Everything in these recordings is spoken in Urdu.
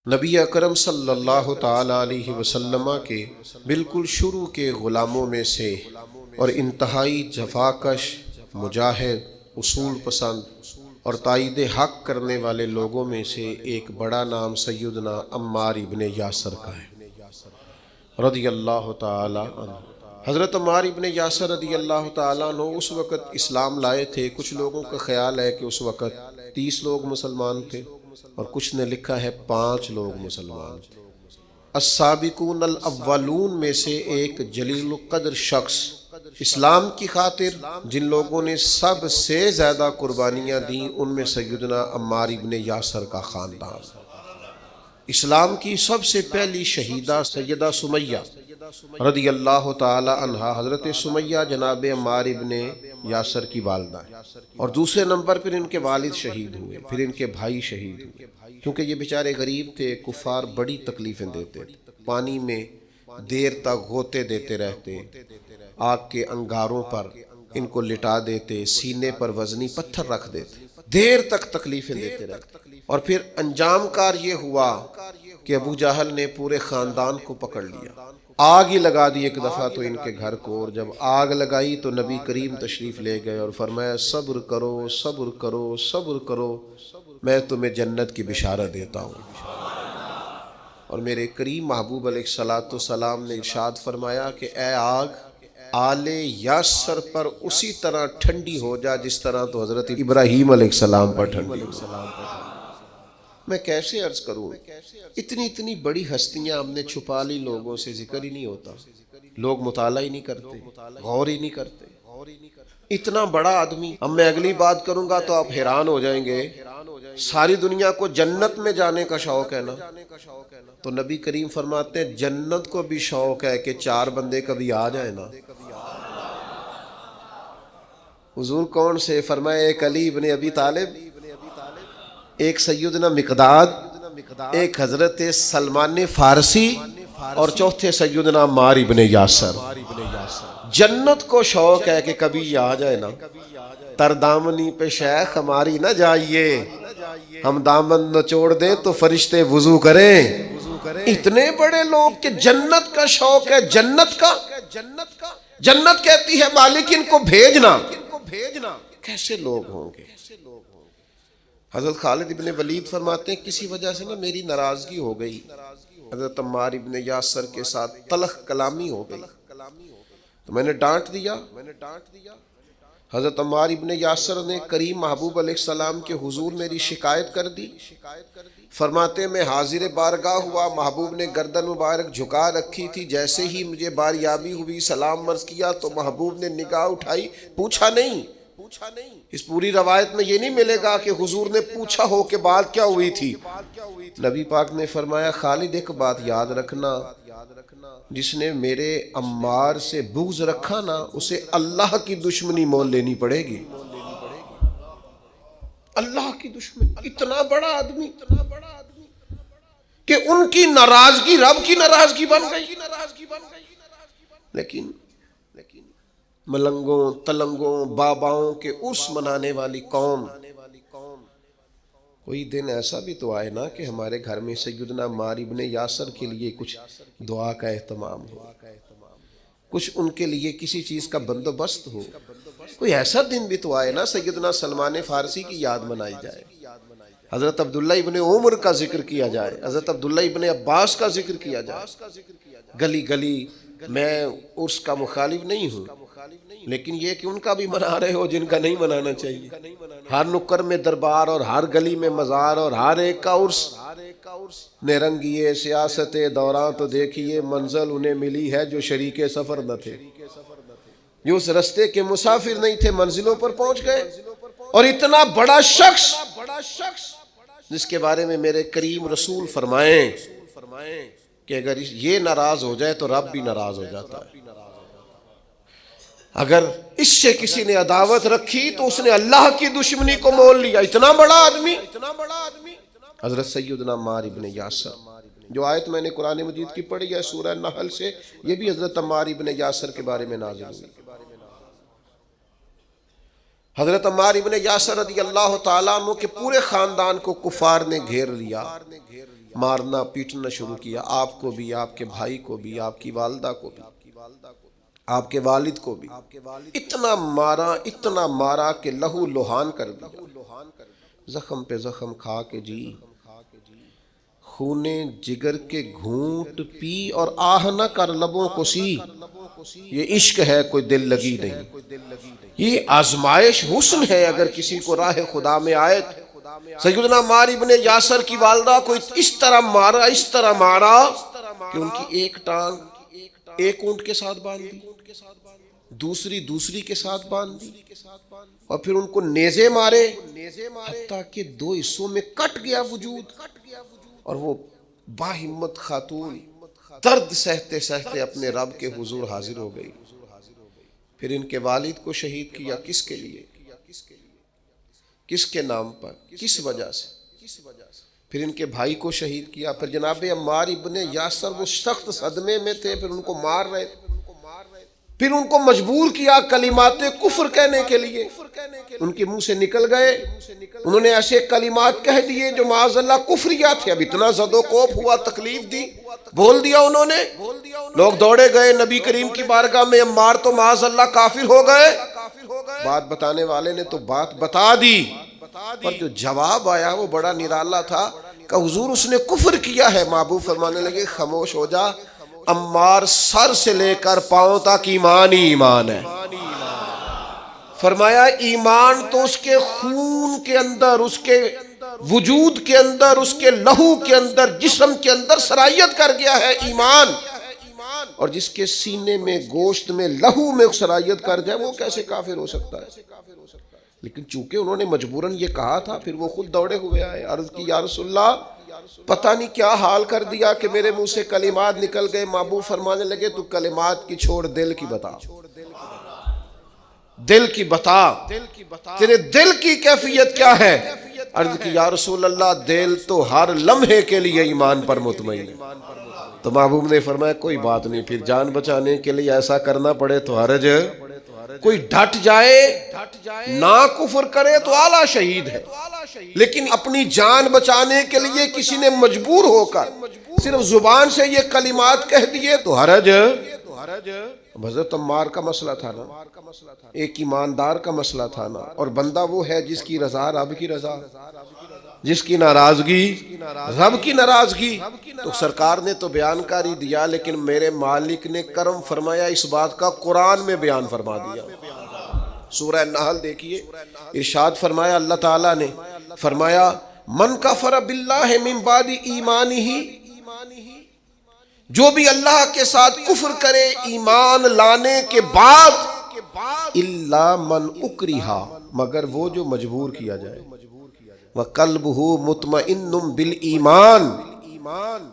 نبی اکرم صلی اللہ تعالی علیہ وسلم کے بالکل شروع کے غلاموں میں سے اور انتہائی جفاکش، مجاہد، اصول پسند اور تائید حق کرنے والے لوگوں میں سے ایک بڑا نام سیدنا عمار ابن یاسر کا ہے رضی اللہ تعالی عنہ۔ حضرت عمار ابن یاسر رضی اللہ تعالیٰ عنہ اس وقت اسلام لائے تھے۔ کچھ لوگوں کا خیال ہے کہ اس وقت 30 لوگ مسلمان تھے اور کچھ نے لکھا ہے 5 لوگ مسلمان تھے۔ السابقون الاولون میں سے ایک جلیل القدر شخص، اسلام کی خاطر جن لوگوں نے سب سے زیادہ قربانیاں دیں، ان میں سیدنا عمار ابن یاسر کا خاندان۔ اسلام کی سب سے پہلی شہیدہ سیدہ سمیہ رضی اللہ تعالی عنہا، حضرت سمیہ جناب عمار ابن یاسر کی والدہ ہیں، اور دوسرے نمبر پر ان کے والد شہید ہوئے، پھر ان کے بھائی شہید ہوئے، کیونکہ یہ بیچارے غریب تھے۔ کفار بڑی تکلیفیں دیتے تھے، پانی میں دیر تک غوطے دیتے رہتے، آگ کے انگاروں پر ان کو لٹا دیتے، سینے پر وزنی پتھر رکھ دیتے، دیر تک تکلیفیں دیتے رہتے۔ اور پھر انجام کار یہ ہوا کہ ابو جہل نے پورے خاندان کو پکڑ لیا، آگ ہی لگا دی ایک دفعہ تو ان کے گھر کو، اور جب آگ لگائی تو نبی کریم تشریف لے گئے اور فرمایا صبر کرو صبر کرو صبر کرو، میں تمہیں جنت کی بشارت دیتا ہوں۔ اور میرے کریم محبوب علیہ الصلوۃ والسلام نے ارشاد فرمایا کہ اے آگ، آل یاسر پر اسی طرح ٹھنڈی ہو جا جس طرح تو حضرت ابراہیم علیہ السلام پر ٹھنڈی ہو۔ میں کیسے عرض کروں، اتنی بڑی ہستیاں ہم نے چھپا لی، لوگوں سے ذکر ہی نہیں ہوتا، لوگ مطالعہ ہی نہیں کرتے، غور ہی نہیں کرتے۔ اتنا بڑا آدمی، اب میں اگلی بات کروں گا تو آپ حیران ہو جائیں گے، ساری دنیا کو جنت میں جانے کا شوق ہے نا، تو نبی کریم فرماتے ہیں جنت کو بھی شوق ہے کہ 4 بندے کبھی آ جائیں نا۔ حضور کون سے؟ فرمایا ایک علی ابن ابی طالب، ایک سیدنا مقداد، ایک حضرت سلمان فارسی، اور چوتھے سیدنا عمار ابن یاسر۔ جنت کو شوق ہے کہ کبھی آ جائے نا، تر دامنی پہ شیخ ہماری نہ جائیے، ہم دامن نچوڑ دیں تو فرشتے وضو کریں۔ اتنے بڑے لوگ کہ جنت کا شوق ہے، جنت کا، جنت کہتی ہے مالک ان کو بھیجنا۔ کیسے لوگ ہوں گے؟ حضرت خالد ابن ولید فرماتے ہیں کسی وجہ سے نا میری ناراضگی ہو گئی، حضرت عمار ابن یاسر کے ساتھ تلخ کلامی ہو گئی تو میں نے ڈانٹ دیا۔ حضرت عمار ابن یاسر نے کریم محبوب علیہ السلام کے حضور میری شکایت کر دی۔ فرماتے میں حاضر بارگاہ ہوا، محبوب نے گردن مبارک جھکا رکھی تھی، جیسے ہی مجھے باریابی ہوئی سلام عرض کیا تو محبوب نے نگاہ اٹھائی، پوچھا نہیں۔ اس پوری روایت میں یہ نہیں ملے گا کہ حضور نے پوچھا ہو کہ بات کیا ہوئی تھی۔ نبی پاک نے فرمایا خالد ایک بات یاد رکھنا، جس نے میرے عمار سے بغض رکھا نا اسے اللہ کی دشمنی مول لینی پڑے گی۔ اللہ کی دشمنی، اتنا بڑا آدمی کہ ان کی ناراضگی رب کی ناراضگی بن گئی۔ لیکن ملنگوں تلنگوں باباؤں کے عرس منانے والی قوم، کوئی دن ایسا بھی تو آئے نا کہ ہمارے گھر میں سیدنا عمار ابن یاسر کے لیے کچھ دعا کا اہتمام ہو، کچھ ان کے لیے کسی چیز کا بندوبست ہو۔ کوئی ایسا دن بھی تو آئے نا سیدنا سلمان فارسی کی یاد منائی جائے، حضرت عبداللہ ابن عمر کا ذکر کیا جائے، حضرت عبداللہ ابن عباس کا ذکر کیا جائے۔ گلی گلی میں عرس کا مخالف نہیں ہوں، لیکن یہ کہ ان کا بھی منا رہے ہو جن کا نہیں منانا چاہیے۔ ہر نکر میں دربار اور ہر گلی میں مزار اور ہر ایک کا عرس، نرنگیے سیاست دوران تو دیکھیے منزل انہیں ملی ہے جو شریک سفر نہ تھے، جو اس رستے کے مسافر نہیں تھے، منزلوں پر پہنچ گئے۔ اور اتنا بڑا شخص جس کے بارے میں میرے کریم رسول فرمائیں کہ اگر یہ ناراض ہو جائے تو رب بھی ناراض ہو جاتا ہے۔ اگر اس سے کسی نے عداوت رکھی تو اس نے اللہ کی دشمنی کو مول لیا۔ اتنا بڑا آدمی حضرت سیدنا عمار ابن یاسر۔ جو آیت میں نے قرآن مجید کی پڑھی ہے سورہ نحل سے، یہ بھی حضرت عمار ابن یاسر کے بارے میں نازل ہوئی۔ حضرت عمار ابن یاسر رضی اللہ تعالیٰ عنہ کے پورے خاندان کو کفار نے گھیر لیا۔ مارنا پیٹنا شروع کیا، آپ کو بھی، آپ کے بھائی کو بھی، آپ کی والدہ کو بھی، آپ کے والد کو بھی، اتنا مارا کہ لہو لہان کر دیا، زخم پہ زخم کھا کے جی، خونے جگر کے گھونٹ پی اور آہ نہ کر لبوں کو سی۔ یہ عشق ہے، کوئی دل لگی نہیں، یہ آزمائش حسن ہے۔ اگر کسی کو راہ خدا میں آئے تو سیدنا عمار ابن یاسر کی والدہ کو اس طرح مارا کہ ان کی ایک ٹانگ ایک اونٹ کے ساتھ باندھ دی، دوسری کے ساتھ باندھ دی، اور پھر ان کو نیزے مارے حتیٰ کہ 2 حصوں میں کٹ گیا وجود، اور وہ باہمت خاتون درد سہتے سہتے اپنے رب کے حضور حاضر ہو گئی۔ پھر ان کے والد کو شہید کیا، کس کے لیے، کس کے نام پر، کس وجہ سے؟ پھر ان کے بھائی کو شہید کیا۔ پھر جناب عمار ابن یاسر وہ سخت صدمے میں تھے، پھر ان کو مار رہے تھے، پھر ان کو مجبور کیا کلمات کفر کہنے کے لیے، ان کے منہ سے نکل گئے، انہوں نے ایسے کلمات کہہ دیے جو معاذ اللہ کفریہ تھے۔ اب اتنا زد و کوف ہوا، تکلیف دی، بول دیا انہوں نے، لوگ دوڑے گئے نبی کریم کی بارگاہ میں، عمار تو معاذ اللہ کافر ہو گئے۔ بات بتانے والے نے تو بات بتا دی، پر جو جواب آیا وہ بڑا نرالا تھا کہ حضور اس نے کفر کیا ہے۔ محبوب فرمانے لگے خاموش ہو جا، عمار سر سے لے کر پاؤں تک ایمان ہی ایمان ہے۔ فرمایا ایمان تو اس کے خون کے اندر، اس کے وجود کے اندر، اس کے لہو کے اندر، جسم کے اندر سرایت کر گیا ہے ایمان، اور جس کے سینے میں، گوشت میں، لہو میں سرایت کر جائے وہ کیسے کافر ہو سکتا ہے؟ لیکن چونکہ انہوں نے مجبوراً یہ کہا تھا، پھر وہ خود دوڑے ہوئے آئے، عرض کی یا رسول اللہ پتہ نہیں کیا حال کر دیا کہ میرے منہ سے کلمات نکل گئے۔ محبوب فرمانے لگے تو کلمات کی چھوڑ، دل کی بتا، دل کی بتا، تیرے دل کی کیفیت کیا ہے؟ عرض کی یا رسول اللہ دل تو ہر لمحے کے لیے ایمان پر مطمئن ہے۔ تو محبوب نے فرمایا کوئی بات نہیں، پھر جان بچانے کے لیے ایسا کرنا پڑے تو حرج، کوئی ڈٹ جائے نہ کفر کرے تو اعلیٰ شہید ہے، لیکن اپنی جان بچانے کے لیے کسی نے مجبور ہو کر صرف زبان سے یہ کلمات کہہ دیے تو حرج۔ حضرت عمار کا مسئلہ تھا نا، ایک ایماندار کا مسئلہ تھا نا، اور بندہ وہ ہے جس کی رضا رب کی رضا، جس کی ناراضگی رب کی ناراضگی۔ تو سرکار نے تو بیان کاری دیا، لیکن میرے مالک نے کرم فرمایا اس بات کا قرآن میں بیان فرما دیا۔ سورہ نحل دیکھیے، ارشاد فرمایا اللہ تعالیٰ نے، فرمایا من کفر باللہ من بعد ایمانہ، جو بھی اللہ کے ساتھ کفر کرے ایمان لانے کے بعد، الا من اکرہ، مگر وہ جو مجبور کیا جائے، وقلبہ مطمئن بالایمان،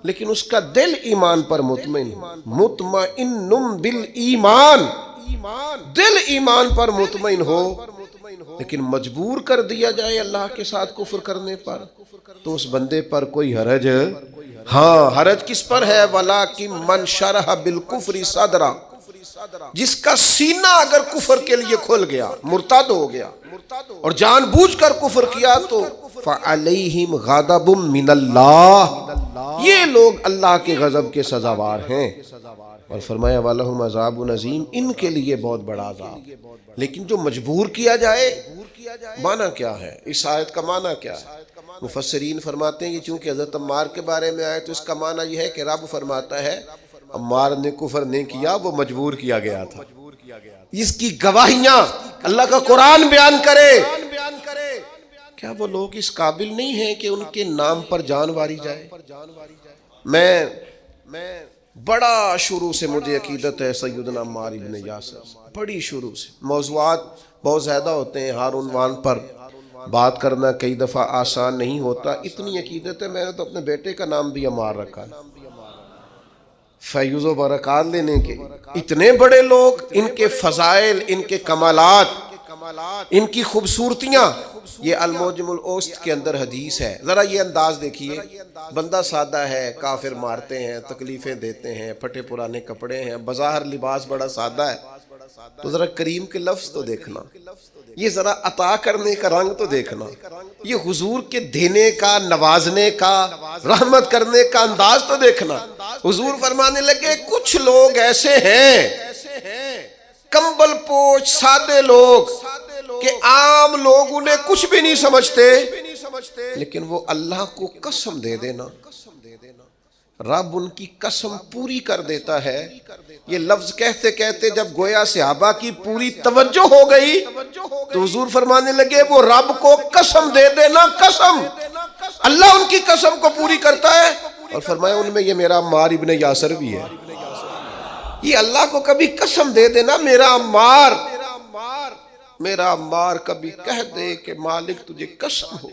لیکن اس کا دل ایمان پر مطمئن، مطمئن بالایمان، دل ایمان پر مطمئن ہو، لیکن مجبور کر دیا جائے اللہ کے ساتھ کفر کرنے پر، تو اس بندے پر کوئی حرج، ہاں حرج کس پر ہے؟ وَلَٰكِن مَّن شَرَحَ بِالْكُفْرِ صَدْرًا، جس کا سینہ اگر کفر کے لیے کھل گیا، مرتد ہو گیا اور جان بوجھ کر کفر کیا، تو فَعَلَيْهِمْ غَضَبٌ مِّنَ اللَّهِ، یہ لوگ اللہ کے غضب کے سزاوار ہیں۔ اور فرمایا وَلَهُمْ عَذَابٌ عَظِيمٌ، ان کے لیے بہت بڑا عذاب۔ لیکن جو مجبور کیا جائے، معنی کیا ہے اس آیت کا؟ معنی کیا ہے؟ مفسرین فرماتے ہیں یہ چونکہ حضرت عمار کے بارے میں آئے تو اس کا معنی یہ ہے کہ رب فرماتا ہے عمار نے کفر نہیں کیا، وہ مجبور کیا گیا تھا۔ اس کی گواہیاں اللہ کا قرآن بیان کرے۔ کیا وہ لوگ اس قابل نہیں ہیں کہ ان کے نام پر جان واری جائے؟ میں بڑا شروع سے مجھے عقیدت ہے سیدنا عمار ابن یاسر، بڑی شروع سے، موضوعات بہت زیادہ ہوتے ہیں، ہر عنوان پر بات کرنا کئی دفعہ آسان نہیں ہوتا، اتنی عقیدت ہے میں نے تو اپنے بیٹے کا نام بھی عمار رکھا ہے، فیض و برکات لینے کے۔ اتنے بڑے لوگ، ان کے فضائل، ان کے کمالات، ان کی خوبصورتیاں، یہ المعجم الاوسط کے اندر حدیث ہے۔ ذرا یہ انداز دیکھیے، بندہ سادہ ہے، کافر مارتے ہیں، تکلیفیں دیتے ہیں، پھٹے پرانے کپڑے ہیں، بظاہر لباس بڑا سادہ ہے، تو ذرا کریم کے لفظ تو دیکھنا، یہ ذرا عطا کرنے کا رنگ تو دیکھنا، یہ حضور کے دینے کا، نوازنے کا، رحمت کرنے کا انداز تو دیکھنا۔ حضور فرمانے لگے کچھ لوگ ایسے ہیں کمبل پوش سادے لوگ کہ عام لوگ انہیں کچھ بھی نہیں سمجھتے، لیکن وہ اللہ کو قسم دے دینا، رب ان کی قسم پوری کر دیتا ہے۔ یہ لفظ کہتے کہتے جب گویا صحابہ کی پوری توجہ ہو گئی تو حضور فرمانے لگے وہ رب کو قسم دے دینا، قسم، اللہ ان کی قسم کو پوری کرتا ہے۔ اور فرمایا ان میں یہ میرا عمار ابن یاسر بھی ہے۔ یہ اللہ کو کبھی قسم دے دینا، میرا عمار کبھی کہہ دے کہ مالک تجھے قسم ہو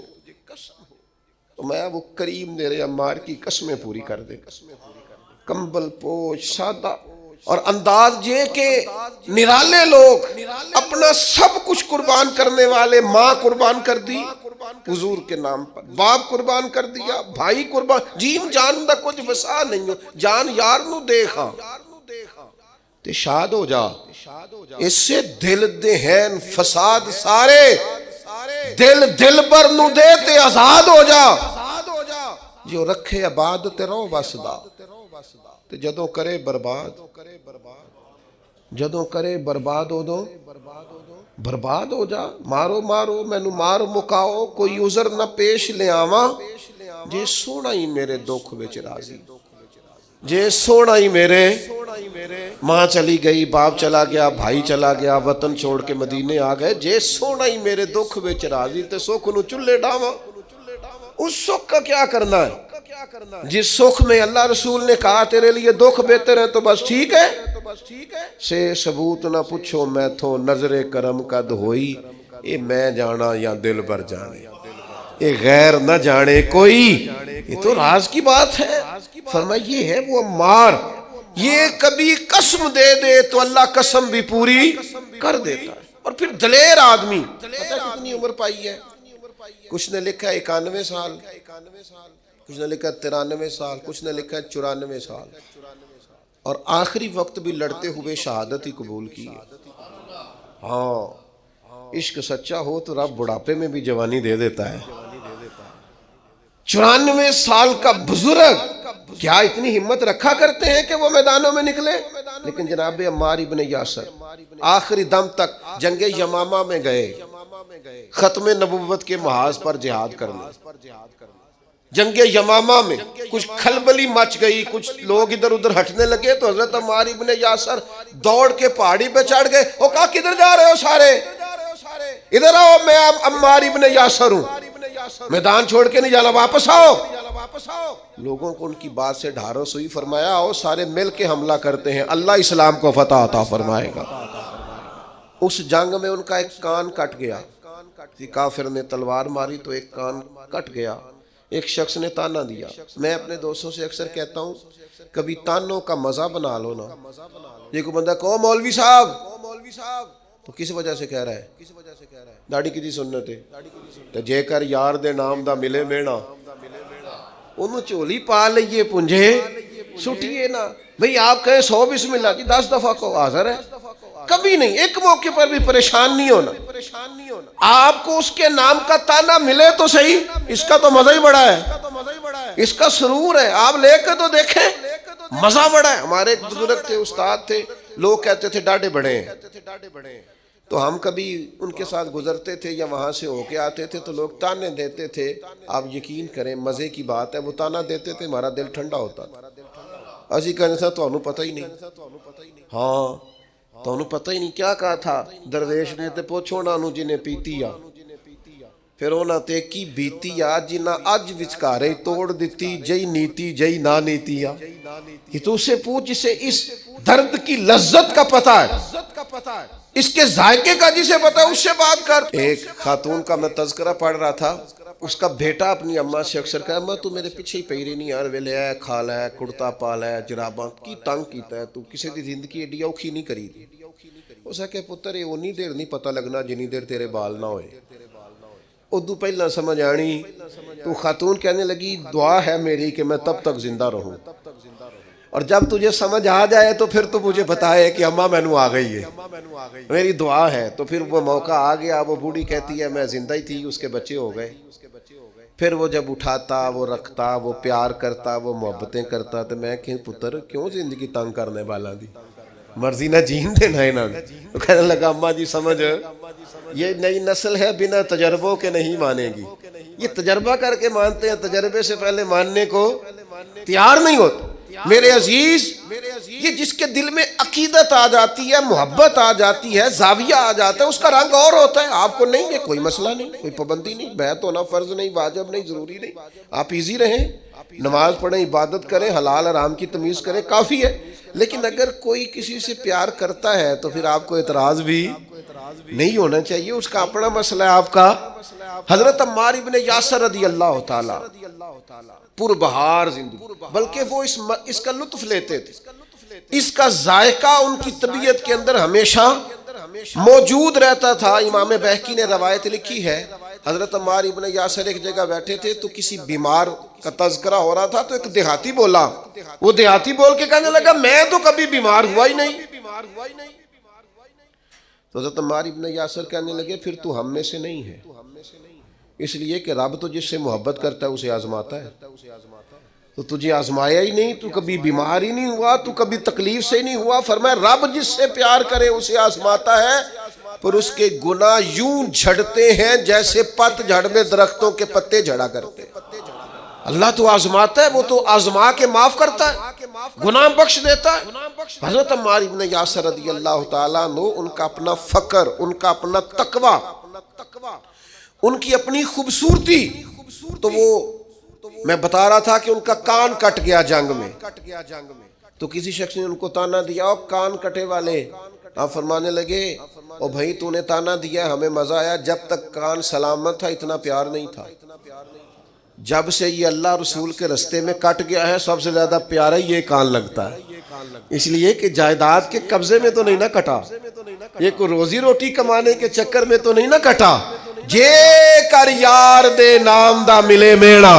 تو میں وہ کریم میرے عمار کی قسمیں پوری کر دے۔ کمبل پوش سادہ اور انداز یہ کہ نرالے لوگ، اپنا سب کچھ قربان کرنے والے، ماں قربان کر دی حضور کے نام پر، باپ قربان کر دیا، بھائی قربان، جیم جان دا کچھ وسا نہیں ہو، جان یار نو دیکھا تے شاد ہو جا، اس سے دل دہن فساد سارے، دل بر نو دے تے آزاد ہو جا، جو رکھے آباد تے رو وسدا، تے جدوں کرے برباد ہو دو برباد ہو جا۔ مارو مینو مار مکاؤ، کوئی عذر نہ پیش لے آواں، جے سونا ہی میرے دکھ وچ راضی، جے سونا ہی میرے، ماں چلی گئی، باپ چلا گیا، بھائی چلا گیا، وطن چھوڑ کے مدینے آ گئے، جے سونا ہی میرے دکھ وچ راضی تے سکھ نو چلے ڈاواں۔ اس سکھ کا کیا کرنا ہے جس سکھ میں اللہ رسول نے کہا تیرے لیے دکھ بہتر ہے تو بس ٹھیک ہے، سے ثبوت نہ پوچھو میں تھو نظر کرم قد ہوئی، اے میں جانا یا دل بر جانے، اے غیر نہ جانے کوئی، یہ تو راز کی بات ہے۔ فرمایا یہ ہے وہ عمار، یہ کبھی قسم دے دے تو اللہ قسم بھی پوری کر دیتا ہے۔ اور پھر دلیر آدمی، پتہ کتنی عمر پائی ہے؟ کچھ نے لکھا 91 سال، کچھ نے لکھا 93 سال، کچھ نے لکھا 94 سال، اور آخری وقت بھی لڑتے ہوئے شہادت ہی قبول کی ہے۔ ہاں عشق سچا ہو تو رب بڑھاپے میں بھی جوانی دے دیتا ہے۔ 94 سال کا بزرگ کیا اتنی ہمت رکھا کرتے ہیں کہ وہ میدانوں میں نکلے؟ لیکن جناب عمار ابن یاسر آخری دم تک جنگ یمامہ میں گئے، ختم نبوت کے محاذ پر جہاد کرنے۔ جنگ یمامہ میں کچھ کھلبلی مچ گئی، کچھ لوگ ادھر ادھر ہٹنے لگے تو حضرت عمار ابن یاسر دوڑ کے پہاڑی پہ چڑھ گئے۔ وہ کہا کدھر جا رہے ہو سارے؟ ادھر آؤ، میں عمار ابن یاسر ہوں، میدان چھوڑ کے نہیں جانا، واپس آؤ۔ لوگوں کو ان کی بات سے ڈھارس ہوئی، فرمایا آؤ سارے مل کے حملہ کرتے ہیں، اللہ اسلام کو فتح عطا فرمائے گا۔ اس جنگ میں ان کا ایک کان کٹ گیا، کافر نے تلوار ماری تو ایک کان کٹ گیا۔ ایک شخص نے تانا دیا۔ میں اپنے دوستوں سے اکثر کہتا ہوں کبھی تانوں کا مزہ بنا لو نا۔ یہ کوئی بندہ کہو مولوی صاحب تو کس وجہ سے کہہ رہا ہے؟ داڑھی کی سنت ہے تو جے کر یار دے نام دا ملے مینا انہوں چولی پا لئیے پنجے سٹیے نا۔ بھئی آپ کہیں 100 بسم اللہ کی 10 دفعہ کو حاضر ہے، کبھی نہیں، ایک موقع پر بھی پریشان نہیں ہونا۔ آپ کو اس کے نام کا تانا ملے تو صحیح، اس کا تو مزہ ہی بڑا ہے، اس کا سرور ہے، آپ لے کے تو دیکھیں مزہ بڑا ہے۔ ہمارے ایک بزرگ تھے، استاد تھے، لوگ کہتے تھے ڈاڈے بڑے ہیں، تو ہم کبھی ان کے ساتھ گزرتے تھے یا وہاں سے ہو کے آتے تھے تو لوگ تانے دیتے تھے۔ آپ یقین کریں مزے کی بات ہے، وہ تانا دیتے تھے ہمارا دل ٹھنڈا ہوتا تھا۔ اسی کہنے سے تو انہوں پتہ ہی نہیں، ہاں تو انہوں پتہ ہی نہیں کیا کہا تھا درویش نے، تے پوچھو نا انہوں جنہیں پیتی آ، پھر انہوں تے کی بیتی آ جنہ اج وچکارے توڑ دیتی، جئی نیتی جئی نا نیتی آ۔ یہ تو اسے پوچھ جسے اس درد کی لذت کا پتہ ہے، اس کے ذائقے کا جسے پتہ ہے، اس سے بات کر۔ ایک خاتون کا میں تذکرہ پڑھ رہا تھا، اس کا بیٹا اپنی اماں سے اکثر کہا اماں تو میرے پیچھے ہی پیری نہیں یار، ویلے ہے کھال ہے کڑتا پال ہے جراباں کی تنگ کیتا ہے، تو کسی دی زندگی ایڈی اوکھی نہیں کری دی۔ اس نے کہا پتر یہ اونی دیر نہیں پتہ لگنا جنی دیر تیرے بال نہ ہوئے۔ ادو پہلا سمجھ آنی تو خاتون کہنے لگی دعا ہے میری کہ میں تب تک زندہ رہوں، اور جب تجھے سمجھ آ جائے تو پھر تو مجھے بتائے کہ اماں مینو آ گئی ہے، میری دعا ہے۔ تو پھر وہ موقع آ گیا، وہ بوڑھی کہتی ہے میں زندہ ہی تھی، اس کے بچے ہو گئے۔ پھر وہ جب اٹھاتا، وہ رکھتا، وہ پیار کرتا، وہ محبتیں کرتا، تو میں کہ پتر کیوں زندگی تنگ کرنے والا دی، مرضی نہ جین دینا انہوں نے۔ تو کہنے لگا اماں جی سمجھ، یہ نئی نسل ہے بنا تجربوں کے نہیں مانے گی، یہ تجربہ کر کے مانتے ہیں، تجربے سے پہلے ماننے کو تیار نہیں ہوتے۔ میرے عزیز، یہ جس کے دل میں عقیدت آ جاتی ہے، محبت آ جاتی ہے، زاویہ آ جاتا ہے، اس کا رنگ اور ہوتا ہے۔ آپ کو نہیں ہے کوئی مسئلہ نہیں، کوئی پابندی نہیں، بیعت ہونا فرض نہیں، واجب نہیں، ضروری نہیں، آپ ایزی رہیں، نماز پڑھیں، عبادت کریں، حلال حرام کی تمیز کریں، کافی ہے۔ لیکن اگر کوئی کسی سے پیار کرتا ہے تو پھر آپ کو اعتراض بھی نہیں ہونا چاہیے، اس کا اپنا مسئلہ ہے، آپ کا۔ حضرت عمار ابن یاسر رضی اللہ تعالی پربہار زندگی، بلکہ وہ اس کا لطف لیتے تھے، اس کا ذائقہ ان کی طبیعت کے اندر ہمیشہ موجود رہتا تھا۔ امام بہقی نے روایت لکھی ہے، حضرت عمار ابن یاسر ایک جگہ بیٹھے تھے تو کسی بیمار کا تذکرہ ہو رہا تھا، تو ایک دیہاتی بولا، وہ دیہاتی بول کے کہنے لگا میں تو کبھی بیمار ہوا ہی نہیں۔ تو حضرت عمار ابن یاسر کہنے لگے پھر تو ہم میں سے نہیں ہے، اس لیے کہ رب تو جس سے محبت کرتا ہے اسے آزماتا ہے، تو تجھے آزمایا ہی نہیں، تو کبھی بیمار ہی نہیں ہوا، تو کبھی تکلیف سے ہی نہیں ہوا۔ فرمایا رب جس سے پیار کرے اسے آزماتا ہے، پر اس کے گناہ یوں جھڑتے ہیں جیسے پت جھڑ میں درختوں کے پتے جھڑا کرتے ہیں۔ اللہ تو آزماتا ہے، وہ تو آزما کے معاف کرتا ہے، گناہ بخش دیتا ہے۔ حضرت عمار ابن یاسر رضی اللہ تعالیٰ عنہ، ان کا اپنا فقر، ان کا اپنا تقوی، ان کی اپنی خوبصورتی، تو وہ میں بتا رہا تھا کہ ان کا کان کٹ گیا جنگ میں، تو کسی شخص نے ان کو تانا دیا، او کان کٹے والے، آپ فرمانے لگے او بھائی تو نے تانا دیا، ہمیں مزہ آیا، جب تک کان سلامت تھا اتنا پیار نہیں تھا، جب سے یہ اللہ رسول کے رستے میں کٹ گیا ہے سب سے زیادہ پیارا یہ کان لگتا ہے، اس لیے کہ جائیداد کے قبضے میں تو نہیں نہ کٹا، یہ کوئی روزی روٹی کمانے کے چکر میں تو نہیں نہ کٹا، جے کر یار دے نام دا ملے میڑا،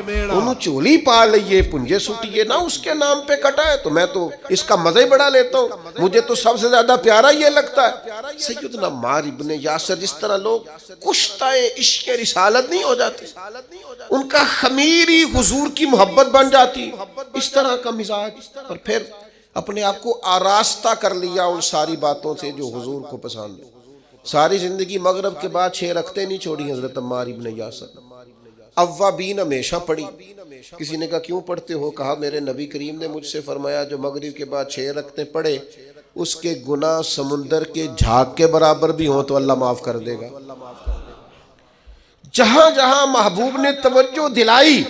انہوں چولی پا لئیے پنجے سٹیے نہ اس کے نام پہ کٹا ہے، تو میں تو اس کا مزہ ہی بڑا لیتا ہوں، مجھے تو سب سے زیادہ پیارا یہ لگتا ہے۔ سیدنا عمار ابن یاسر، جس طرح لوگ کشتہ عشق رسالت نہیں ہو جاتے، ان کا خمیری حضور کی محبت بن جاتی، اس طرح کا مزاج، اور پھر اپنے آپ کو آراستہ کر لیا ان ساری باتوں سے جو حضور کو پسند ہے۔ ساری زندگی مغرب کے بعد 6 رکعتیں نہیں چھوڑی حضرت عمار ابن یاسر، اوابین ہمیشہ پڑھی۔ کسی نے کہا کیوں پڑھتے ہو؟ کہا میرے نبی کریم نے مجھ سے فرمایا جو مغرب کے بعد 6 رکعتیں پڑھے اس کے گناہ سمندر کے جھاگ کے برابر بھی ہوں تو اللہ معاف کر دے گا۔ جہاں جہاں محبوب نے توجہ دلائی،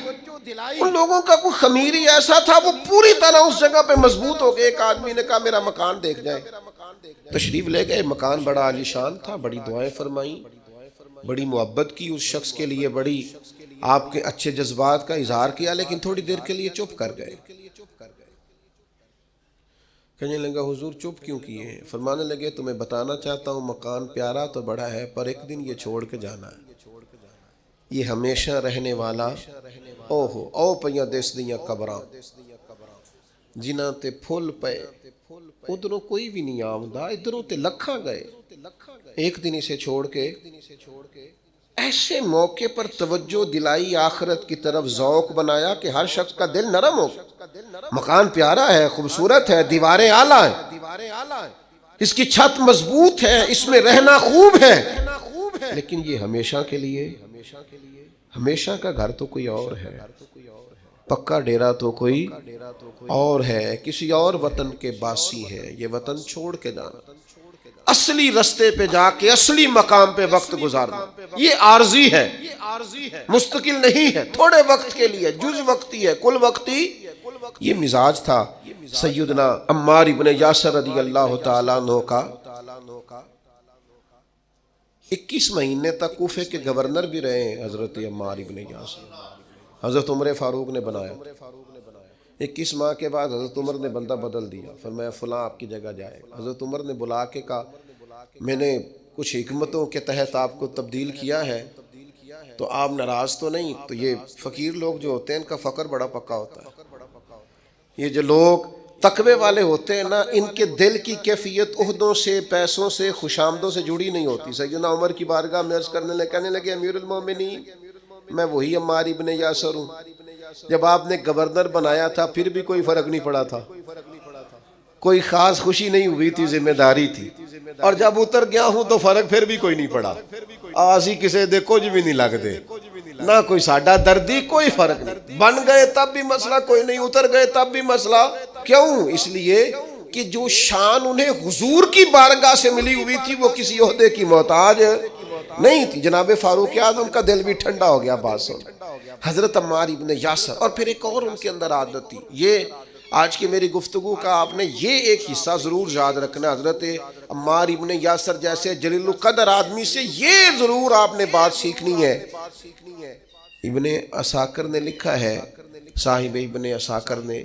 ان لوگوں کا کوئی خمیری ایسا تھا وہ پوری طرح اس جگہ پہ مضبوط ہو گئے۔ ایک آدمی نے کہا میرا مکان دیکھ جائیں، تشریف لے گئے، مکان بڑا عالیشان تھا، بڑی دعائیں فرمائیں، بڑی محبت کی اس شخص کے لیے، بڑی آپ کے اچھے جذبات کا اظہار کیا، لیکن تھوڑی دیر کے لیے چپ کر گئے۔ کہنے لگا حضور چپ کیوں کیے ہیں؟ فرمانے لگے تمہیں بتانا چاہتا ہوں مکان پیارا تو بڑا ہے پر ایک دن یہ چھوڑ کے جانا ہے، یہ ہمیشہ رہنے والا او پیاں دس دیاں قبراں جنہاں تے پھول پے، ادھروں کوئی بھی نہیں آمدہ، ادھروں تے لکھاں گئے، ایک دن اسے چھوڑ کے۔ ایسے موقع پر توجہ دلائی، آخرت کی طرف ذوق بنایا کہ ہر شخص کا دل نرم ہو۔ مکان پیارا ہے، خوبصورت ہے، دیواریں اعلیٰ ہیں، اس کی چھت مضبوط ہے، اس میں رہنا خوب ہے، لیکن یہ ہمیشہ کے لیے، ہمیشہ کا گھر تو کوئی اور ہے، پکا ڈیرا تو کوئی اور ہے، کسی اور وطن کے باسی ہے، یہ وطن چھوڑ کے جانا، اصلی رستے پہ جا کے اصلی مقام پہ وقت گزارنا، یہ عارضی ہے، مستقل نہیں ہے، تھوڑے وقت کے لیے، جز وقتی ہے، کل وقتی۔ یہ مزاج تھا سیدنا عمار ابن یاسر رضی اللہ تعالیٰ عنہ کا۔ 21 مہینے تک کوفے کے گورنر بھی رہے ہیں حضرت عمار ابن یاسر، حضرت عمر فاروق نے بنایا۔ 21 ماہ کے بعد حضرت عمر نے بندہ بدل دیا، فرمایا فلاں آپ کی جگہ جائے۔ حضرت عمر نے بلا کے کہا میں نے کچھ حکمتوں کے تحت آپ کو تبدیل کیا ہے تو آپ ناراض تو نہیں؟ تو یہ فقیر لوگ جو ہوتے ہیں ان کا فقر بڑا پکا ہوتا ہے، یہ جو لوگ تقوی والے ہوتے ہیں نا، ان کے دل کی کیفیت عہدوں سے، پیسوں سے، خوشامدوں سے جڑی نہیں ہوتی۔ سیدنا عمر کی بارگاہ میں عرض کرنے لگے، کہنے لگے امیر المومنین میں وہی عمار ابن یاسر ہوں، جب آپ نے گورنر بنایا تھا پھر بھی کوئی فرق نہیں پڑا تھا، کوئی خاص خوشی نہیں ہوئی تھی، ذمہ داری تھی، اور جب اتر گیا ہوں تو فرق پھر بھی کوئی نہیں پڑا۔ آسی کسے دے کچھ بھی نہیں لگ دے، نہ کوئی ساڈا دردی، کوئی فرق نہیں، بن گئے تب بھی مسئلہ کوئی نہیں، اتر گئے تب بھی مسئلہ۔ کیوں؟ اس لیے کہ جو شان انہیں حضور کی بارگاہ سے ملی ہوئی تھی وہ کسی عہدے کی محتاج نہیں تھی۔ جناب فاروق اعظم کا دل بھی ٹھنڈا ہو گیا بات سن، حضرت عمار ابن یاسر۔ اور پھر ایک اور ان کے اندر عادت تھی، یہ آج کی میری گفتگو کا آپ نے یہ ایک حصہ ضرور یاد رکھنا، حضرت عمار ابن یاسر جیسے جلیل القدر آدمی سے یہ ضرور آپ نے بات سیکھنی ہے۔ ابن عساکر نے لکھا ہے، صاحب ابن عساکر نے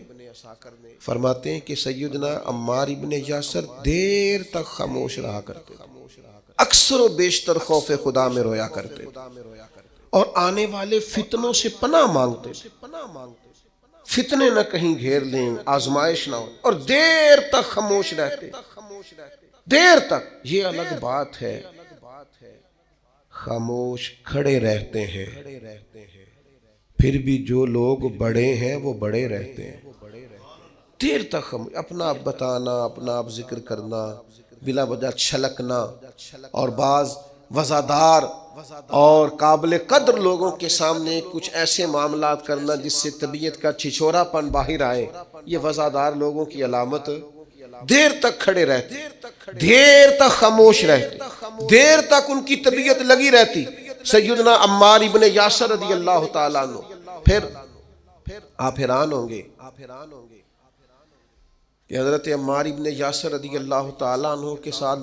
فرماتے ہیں کہ سیدنا عمار ابن یاسر دیر تک خاموش رہا کرتے، اکثر و بیشتر خوف خدا میں رویا کرتے، اور آنے والے فتنوں سے پناہ مانگتے، فتنے نہ کہیں گھیر لیں، آزمائش نہ ہو، اور دیر تک خاموش رہتے، دیر تک۔ یہ الگ بات ہے، خاموش کھڑے رہتے ہیں، پھر بھی جو لوگ بڑے ہیں وہ بڑے رہتے ہیں، دیر تک اپنا آپ بتانا، اپنا آپ ذکر کرنا، بلا وجہ چھلکنا، اور بعض وزادار اور قابل قدر لوگوں کے سامنے کچھ ایسے معاملات کرنا جس سے طبیعت کا چھچورا پن باہر آئے، یہ وزادار لوگوں کی علامت۔ دیر تک کھڑے رہتے، دیر تک خاموش رہتے، دیر تک ان کی طبیعت لگی رہتی۔ سیدنا عمار ابن یاسر رضی اللہ تعالیٰ عنہ، پھر آپ حیران ہوں گے کہ حضرت عمار ابن یاسر رضی اللہ تعالیٰ عنہ کے ساتھ